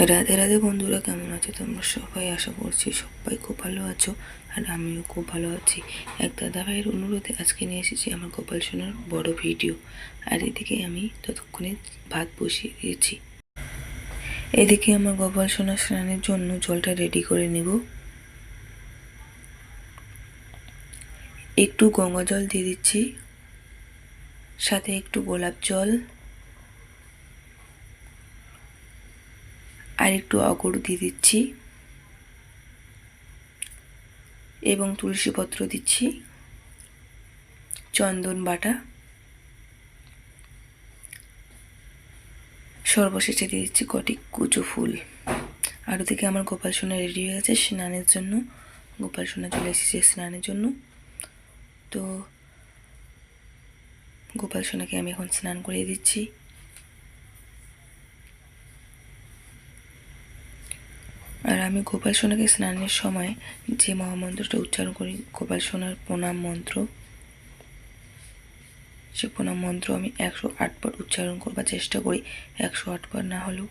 রাধে রাধে বন্ধুরা, কেমন আছো তোমরা সবাই? আশা করছি সবাই খুব ভালো আছো, আর আমিও খুব ভালো আছি। এক দাদা ভাইয়ের অনুরোধে আজকে নিয়ে এসেছি আমার গোপাল সোনার বড় ভিডিও। আর এদিকে আমি ততক্ষণে ভাত বসিয়ে দিয়েছি। এদিকে আমার গোপাল সোনার স্নানের জন্য জলটা রেডি করে নেব। একটু গঙ্গা জল দিয়ে দিচ্ছি, সাথে একটু গোলাপ জল আর একটু অগরু দিয়ে দিচ্ছি এবং তুলসী পত্র দিচ্ছি, চন্দন বাটা, সর্বশেষে দিয়ে দিচ্ছি কটি কুচো ফুল। আর ওদিকে আমার গোপাল সোনা রেডি হয়ে গেছে স্নানের জন্য। গোপাল সোনা চলে এসেছে স্নানের জন্য। তো গোপাল সোনাকে আমি এখন স্নান করিয়ে দিচ্ছি। আর আমি গোপাল সোনাকে স্নানের সময় যে মহামন্ত্রটা উচ্চারণ করি, গোপাল সোনার প্রণাম মন্ত্র, সে প্রণাম মন্ত্র আমি 108 বার উচ্চারণ করবার চেষ্টা করি। 108 বার না হলেও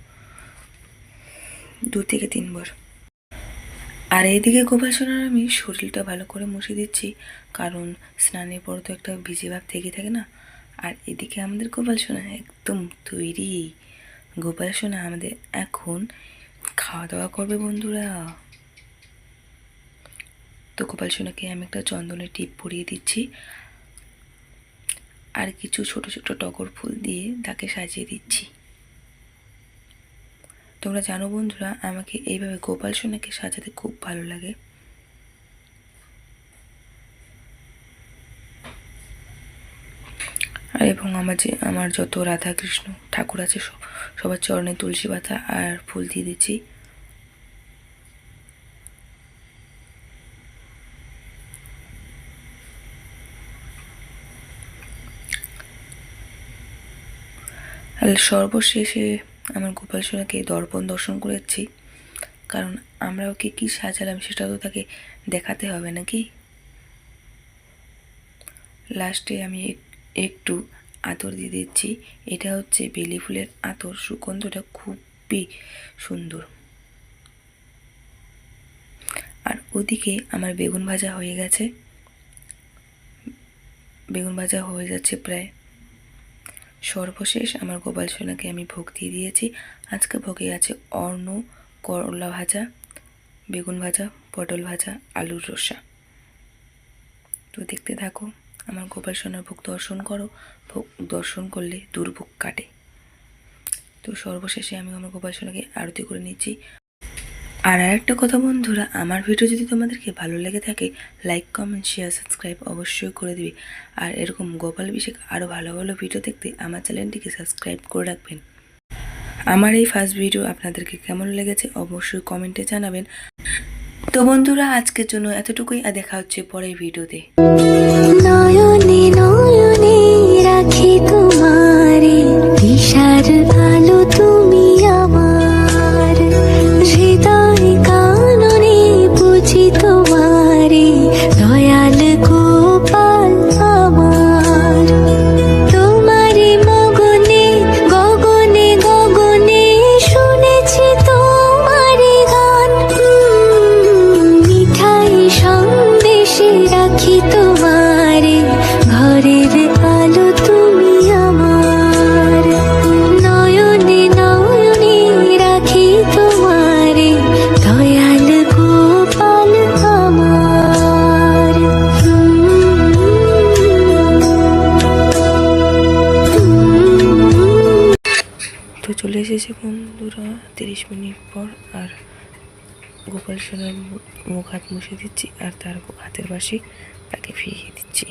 2 থেকে 3 বার। আর এইদিকে গোপাল সোনার আমি শরীরটা ভালো করে মুছে দিচ্ছি, কারণ স্নানের পর তো একটা ভিজে ভাব থেকে থাকে না। আর এদিকে আমাদের গোপাল সোনা একদম তৈরি। গোপাল সোনা আমাদের এখন খাওয়া দাওয়া করবে বন্ধুরা। তো গোপাল সোনাকে আমি একটা চন্দনের টিপ পরিয়ে দিচ্ছি আর কিছু ছোট ছোট টগর ফুল দিয়ে তাকে সাজিয়ে দিচ্ছি। তোমরা জানো বন্ধুরা, আমাকে এইভাবে গোপাল সোনাকে সাজাতে খুব ভালো লাগে। আর এবং আমার যত রাধা কৃষ্ণ ঠাকুর আছে সবার চরণে তুলসী পাতা আর ফুল দিয়ে দিচ্ছি। আর সর্বশেষে আমার গোপাল সোনাকে দর্পণ দর্শন করেছি, কারণ আমরা ওকে কি সাজালাম সেটা তো তাকে দেখাতে হবে নাকি। লাস্টে আমি একটু আতর দিয়ে দিচ্ছি। এটা হচ্ছে বেলি ফুলের আতর, সুগন্ধটা খুবই সুন্দর। আর ওদিকে আমার বেগুন ভাজা হয়ে গেছে, বেগুন ভাজা হয়ে যাচ্ছে প্রায়। সর্বশেষ আমার গোপাল সোনাকে আমি ভোগ দিয়ে দিয়েছি। আজকে ভোগে আছে অন্ন, করলা ভাজা, বেগুন ভাজা, পটল ভাজা, আলুর রসা। তো দেখতে থাকো, আমার গোপাল সোনার ভোগ দর্শন করো। ভোগ দর্শন করলে দুর্ভোগ কাটে। তো সর্বশেষে আমি আমার গোপাল সোনাকে আরতি করে নিচ্ছি। আর একটা কথা বন্ধুরা, আমার ভিডিও যদি তোমাদেরকে ভালো লেগে থাকে, লাইক, কমেন্ট, শেয়ার, সাবস্ক্রাইব অবশ্যই করে দিবে। আর এরকম গোপাল বিষয়ক আরও ভালো ভালো ভিডিও দেখতে আমার চ্যানেলটিকে সাবস্ক্রাইব করে রাখবেন। আমার এই ফার্স্ট ভিডিও আপনাদেরকে কেমন লেগেছে অবশ্যই কমেন্টে জানাবেন। তো বন্ধুরা, আজকের জন্য এতটুকুই, আর দেখা হচ্ছে পরের ভিডিওতে। নয়নে নয়নে রাখি তোমারে, দিশার আলো তুমি আমার, হৃদয় কাননে বুঝি তোমারে, দয়াল গোপাল আমার। তোমারে মগনে গগনে গগনে শুনেছি তোমারে গান, মিঠাই সন্দেশে রাখি তোমারে, ঘরের আলো তুমি আমার। নয়নে নয়নে রাখি তোমারে, দয়াল গোপাল আমার। তো চলে এসেছে বন্ধুরা 30 মিনিট পর। আর গোপাল সোনার মুখ হাত মুছে দিচ্ছি আর তার হাতের বাসি তাকে ফিরিয়ে দিচ্ছি।